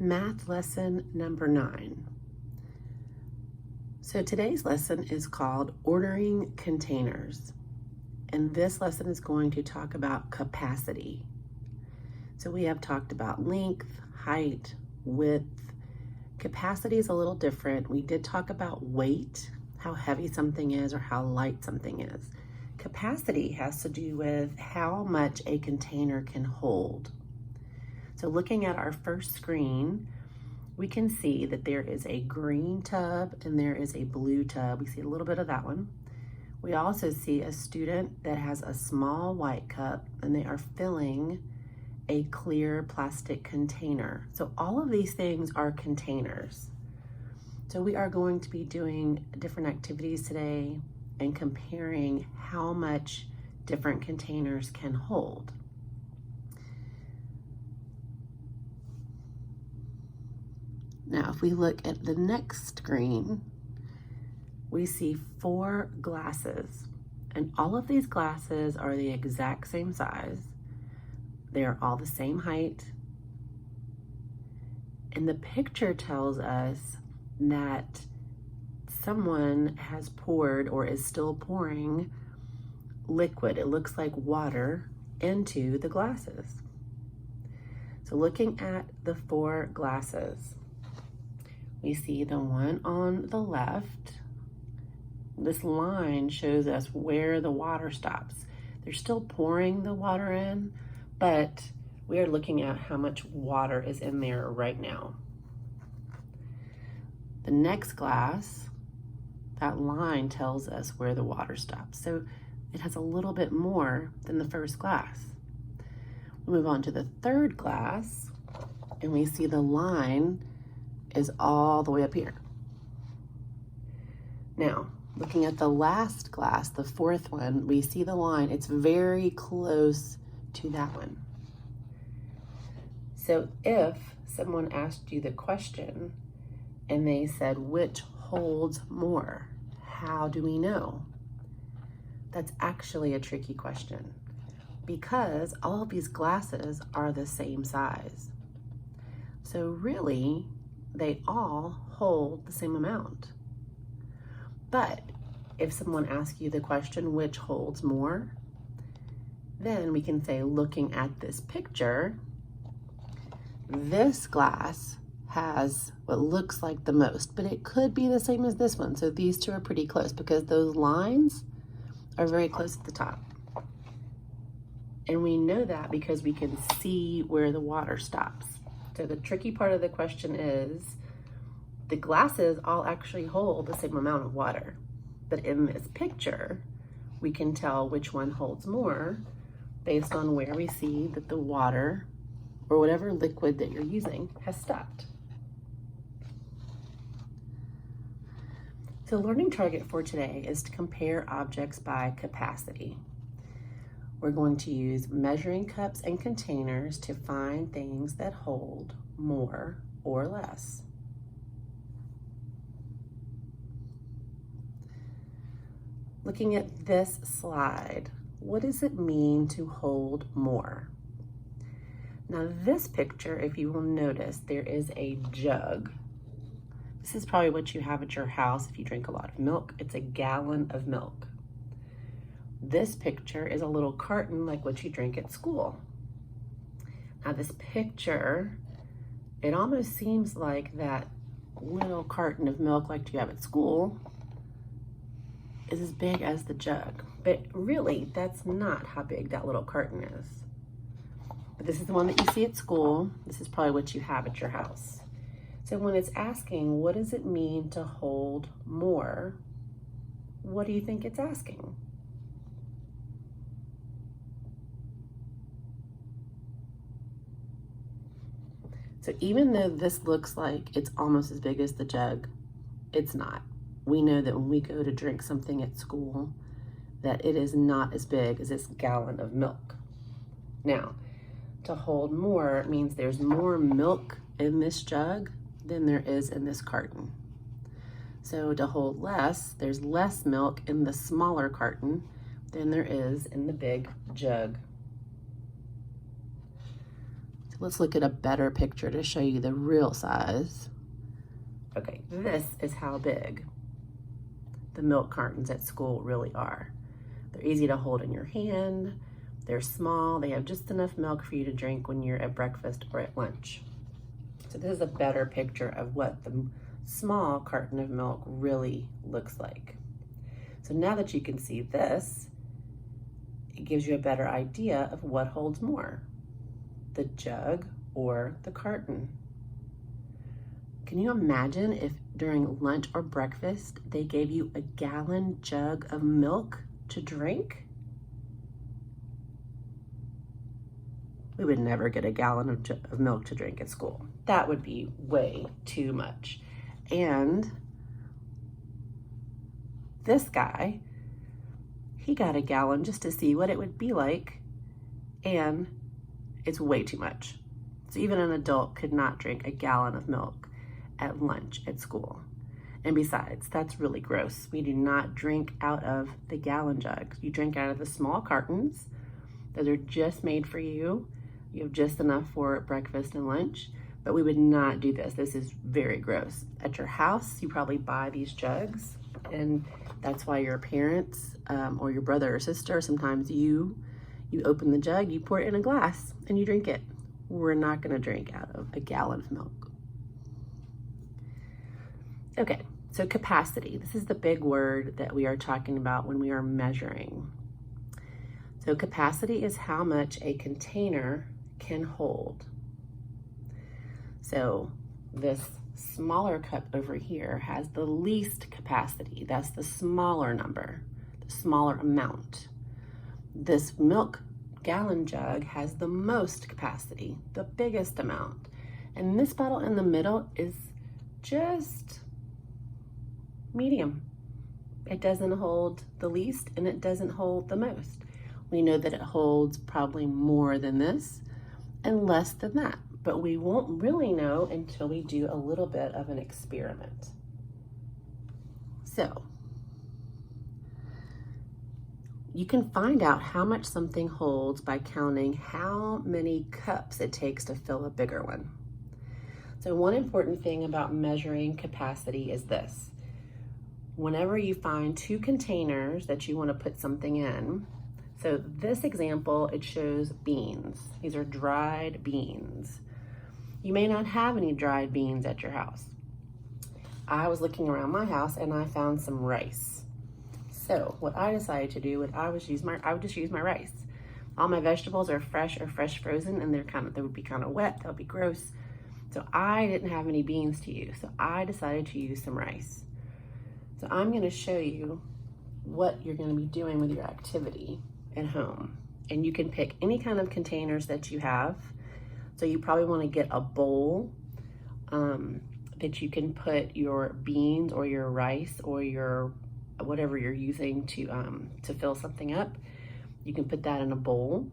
Math lesson number 9. So today's lesson is called Ordering Containers. And this lesson is going to talk about capacity. So we have talked about length, height, width. Capacity is a little different. We did talk about weight, how heavy something is or how light something is. Capacity has to do with how much a container can hold. So looking at our first screen, we can see that there is a green tub and there is a blue tub. We see a little bit of that one. We also see a student that has a small white cup and they are filling a clear plastic container. So all of these things are containers. So we are going to be doing different activities today and comparing how much different containers can hold. Now, if we look at the next screen, we see 4 glasses, and all of these glasses are the exact same size. They are all the same height. And the picture tells us that someone has poured or is still pouring liquid. It looks like water into the glasses. So looking at the 4 glasses, we see the one on the left. This line shows us where the water stops. They're still pouring the water in, but we are looking at how much water is in there right now. The next glass, that line tells us where the water stops. So it has a little bit more than the first glass. We move on to the third glass, and we see the line is all the way up here. Now, looking at the last glass, the 4th one, we see the line, it's very close to that one. So if someone asked you the question and they said, which holds more? How do we know? That's actually a tricky question because all of these glasses are the same size. So really, they all hold the same amount. But if someone asks you the question, which holds more, then we can say, looking at this picture, this glass has what looks like the most, but it could be the same as this one. So these two are pretty close because those lines are very close at the top. And we know that because we can see where the water stops. So the tricky part of the question is, the glasses all actually hold the same amount of water. But in this picture, we can tell which one holds more based on where we see that the water or whatever liquid that you're using has stopped. So the learning target for today is to compare objects by capacity. We're going to use measuring cups and containers to find things that hold more or less. Looking at this slide, what does it mean to hold more? Now this picture, if you will notice, there is a jug. This is probably what you have at your house if you drink a lot of milk. It's a gallon of milk. This picture is a little carton like what you drink at school. Now this picture, it almost seems like that little carton of milk like you have at school is as big as the jug. But really, that's not how big that little carton is. But this is the one that you see at school. This is probably what you have at your house. So when it's asking, what does it mean to hold more? What do you think it's asking? So even though this looks like it's almost as big as the jug, it's not. We know that when we go to drink something at school, that it is not as big as this gallon of milk. Now, to hold more means there's more milk in this jug than there is in this carton. So to hold less, there's less milk in the smaller carton than there is in the big jug. So let's look at a better picture to show you the real size. Okay, this is how big the milk cartons at school really are. They're easy to hold in your hand. They're small. They have just enough milk for you to drink when you're at breakfast or at lunch. So this is a better picture of what the small carton of milk really looks like. So now that you can see this, it gives you a better idea of what holds more, the jug or the carton. Can you imagine if during lunch or breakfast they gave you a gallon jug of milk to drink? We would never get a gallon of milk to drink at school. That would be way too much. And this guy, he got a gallon just to see what it would be like, and it's way too much. So even an adult could not drink a gallon of milk at lunch at school. And besides, that's really gross. We do not drink out of the gallon jugs. You drink out of the small cartons that are just made for you. You have just enough for breakfast and lunch, but we would not do this. This is very gross. At your house, you probably buy these jugs, and that's why your parents or your brother or sister, sometimes you open the jug, you pour it in a glass, and you drink it. We're not gonna drink out of a gallon of milk. Okay, so capacity. This is the big word that we are talking about when we are measuring. So capacity is how much a container can hold. So this smaller cup over here has the least capacity. That's the smaller number, the smaller amount. This milk gallon jug has the most capacity, the biggest amount. And this bottle in the middle is just medium. It doesn't hold the least and it doesn't hold the most. We know that it holds probably more than this and less than that, but we won't really know until we do a little bit of an experiment. So you can find out how much something holds by counting how many cups it takes to fill a bigger one. So one important thing about measuring capacity is this. Whenever you find two containers that you want to put something in, so this example, it shows beans. These are dried beans. You may not have any dried beans at your house. I was looking around my house and I found some rice. So what I decided to do, I would just use my rice. All my vegetables are fresh or fresh frozen, and they would be kind of wet, that would be gross. So I didn't have any beans to use, so I decided to use some rice. So I'm gonna show you what you're gonna be doing with your activity at home. And you can pick any kind of containers that you have. So you probably wanna get a bowl that you can put your beans or your rice or your whatever you're using to fill something up. You can put that in a bowl.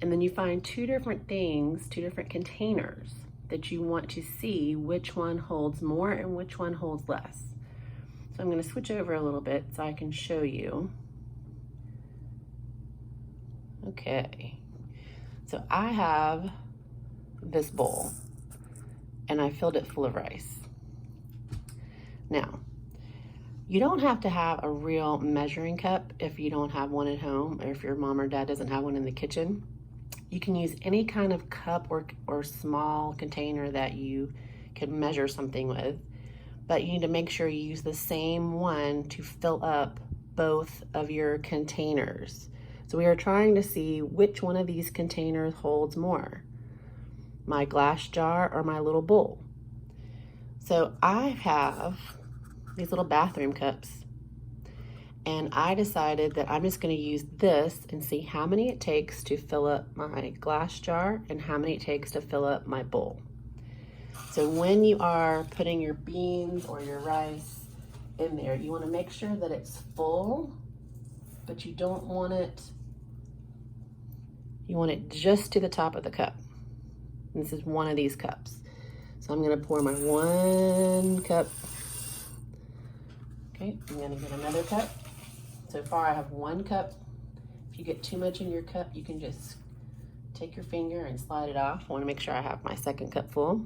And then you find two different containers that you want to see which one holds more and which one holds less. So I'm gonna switch over a little bit so I can show you. Okay, so I have this bowl and I filled it full of rice. Now, you don't have to have a real measuring cup if you don't have one at home, or if your mom or dad doesn't have one in the kitchen. You can use any kind of cup or small container that you can measure something with, but you need to make sure you use the same one to fill up both of your containers. So we are trying to see which one of these containers holds more, my glass jar or my little bowl. So I have these little bathroom cups, and I decided that I'm just going to use this and see how many it takes to fill up my glass jar and how many it takes to fill up my bowl. So when you are putting your beans or your rice in there, you want to make sure that it's full, but you don't want it, you want it just to the top of the cup. And this is one of these cups. So I'm going to pour my 1 cup. Okay, I'm gonna get another cup. So far I have 1 cup. If you get too much in your cup, you can just take your finger and slide it off. I want to make sure I have my second cup full.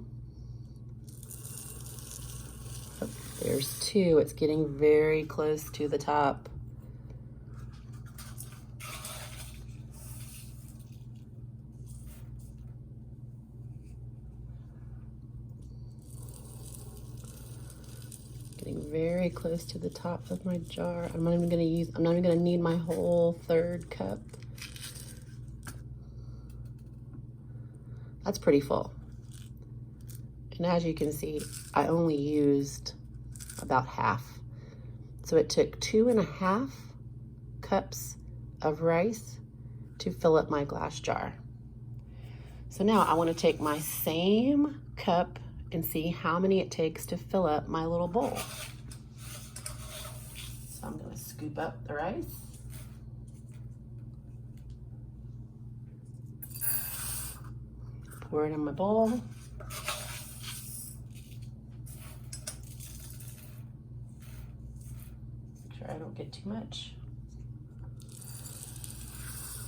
Oh, there's 2. It's getting very close to the top. Getting very close to the top of my jar. I'm not even gonna need my whole 3rd cup. That's pretty full. And as you can see, I only used about half. So it took 2.5 cups of rice to fill up my glass jar. So now I want to take my same cup and see how many it takes to fill up my little bowl. So I'm going to scoop up the rice. Pour it in my bowl. Make sure I don't get too much.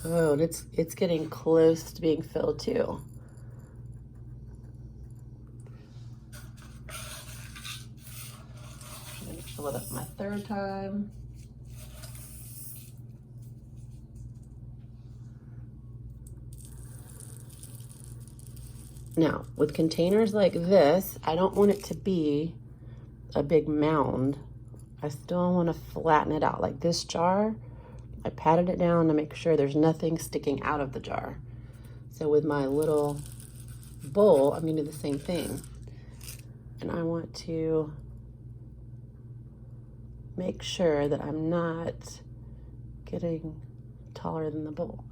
Oh, and it's getting close to being filled too. I'm gonna fill it up my 3rd time. Now, with containers like this, I don't want it to be a big mound. I still want to flatten it out. Like this jar, I patted it down to make sure there's nothing sticking out of the jar. So with my little bowl, I'm gonna do the same thing. And I want to make sure that I'm not getting taller than the bowl.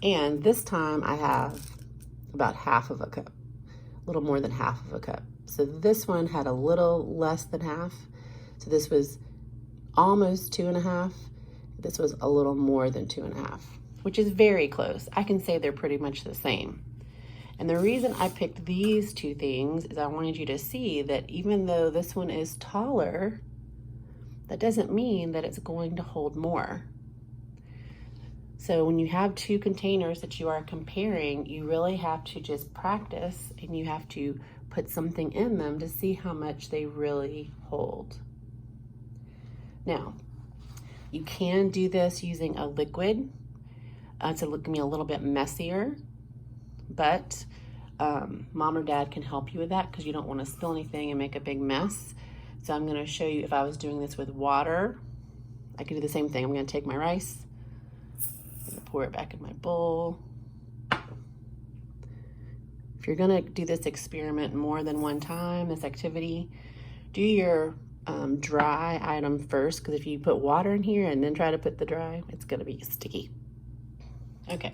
And this time I have about half of a cup, a little more than half of a cup. So this one had a little less than half. So this was almost 2.5. This was a little more than 2.5, which is very close. I can say they're pretty much the same. And the reason I picked these 2 things is I wanted you to see that even though this one is taller, that doesn't mean that it's going to hold more. So when you have 2 containers that you are comparing, you really have to just practice and you have to put something in them to see how much they really hold. Now, you can do this using a liquid to look me a little bit messier, but mom or dad can help you with that because you don't want to spill anything and make a big mess. So I'm going to show you if I was doing this with water, I could do the same thing. I'm going to take my rice, I'm going to pour it back in my bowl. If you're going to do this experiment more than one time, this activity, do your dry item first, because if you put water in here and then try to put the dry, it's going to be sticky. Okay,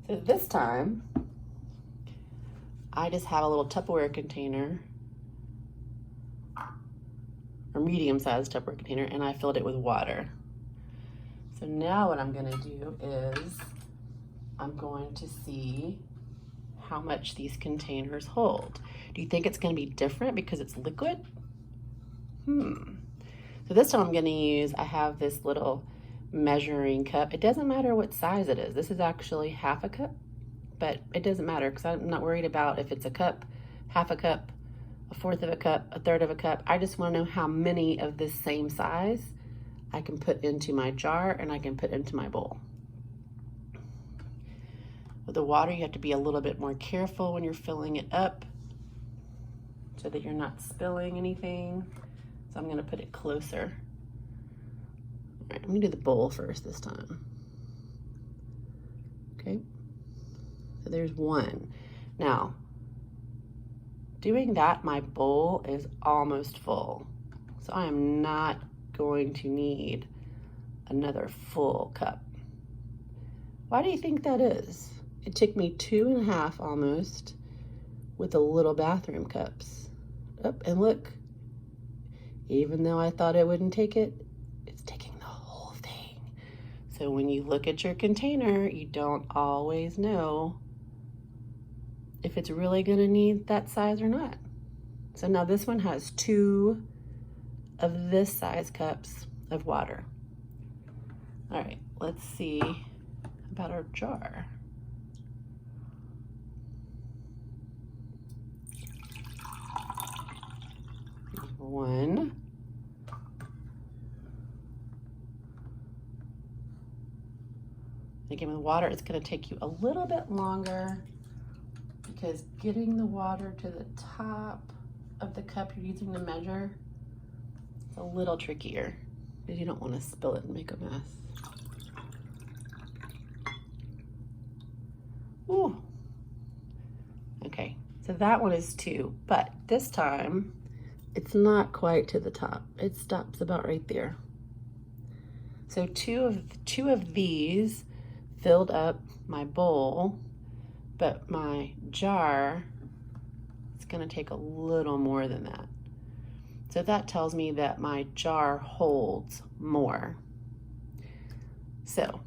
so this time I just have a little Tupperware container, or medium-sized Tupperware container, and I filled it with water. So now what I'm going to do is I'm going to see how much these containers hold. Do you think it's going to be different because it's liquid? So this time I'm going to use, I have this little measuring cup. It doesn't matter what size it is. This is actually half a cup, but it doesn't matter because I'm not worried about if it's a cup, half a cup, a fourth of a cup, a third of a cup. I just want to know how many of this same size I can put into my jar and I can put into my bowl. With the water, you have to be a little bit more careful when you're filling it up so that you're not spilling anything. So I'm going to put it closer. All right, I'm going to do the bowl first this time. Okay, so there's 1. Now, doing that, my bowl is almost full. So I am not going to need another full cup. Why do you think that is? It took me 2.5 almost with the little bathroom cups. Up and look, even though I thought it wouldn't take it, it's taking the whole thing. So when you look at your container, you don't always know if it's really gonna need that size or not. So now this one has 2 of this size cups of water. All right, let's see about our jar. 1. Again, with water, it's going to take you a little bit longer because getting the water to the top of the cup you're using to measure is a little trickier because you don't want to spill it and make a mess. Ooh. Okay, so that one is 2, but this time it's not quite to the top. It stops about right there. So two of these filled up my bowl, but my jar is going to take a little more than that. So that tells me that my jar holds more. So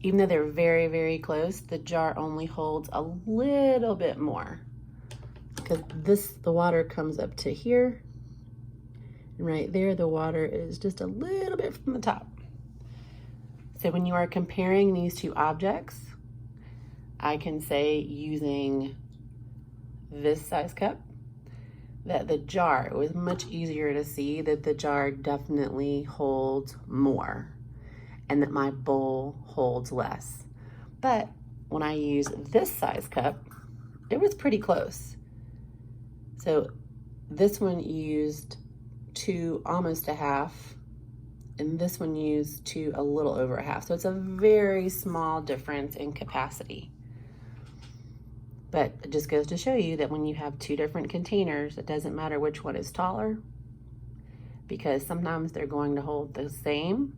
even though they're very, very close, the jar only holds a little bit more because the water comes up to here, and right there the water is just a little bit from the top. So when you are comparing these two objects, I can say using this size cup that the jar, it was much easier to see that the jar definitely holds more and that my bowl holds less. But when I use this size cup, it was pretty close. So this one used 2, almost a half, and this one used 2, a little over a half. So it's a very small difference in capacity. But it just goes to show you that when you have 2 different containers, it doesn't matter which one is taller, because sometimes they're going to hold the same,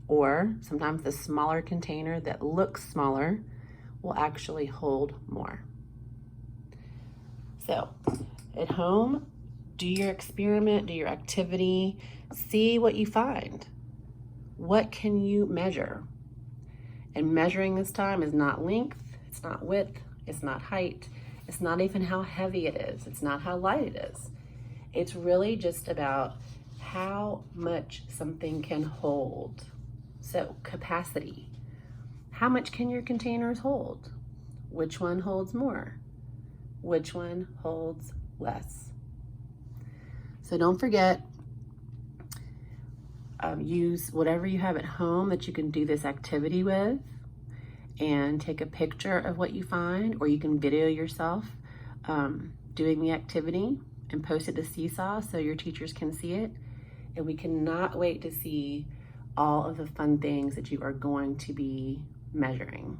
or sometimes the smaller container that looks smaller will actually hold more. So at home, do your experiment, do your activity, see what you find. What can you measure? And measuring this time is not length, it's not width, it's not height, it's not even how heavy it is, it's not how light it is. It's really just about how much something can hold. So capacity. How much can your containers hold? Which one holds more? Which one holds less? So don't forget, use whatever you have at home that you can do this activity with, and take a picture of what you find, or you can video yourself doing the activity and post it to Seesaw so your teachers can see it. And we cannot wait to see all of the fun things that you are going to be measuring.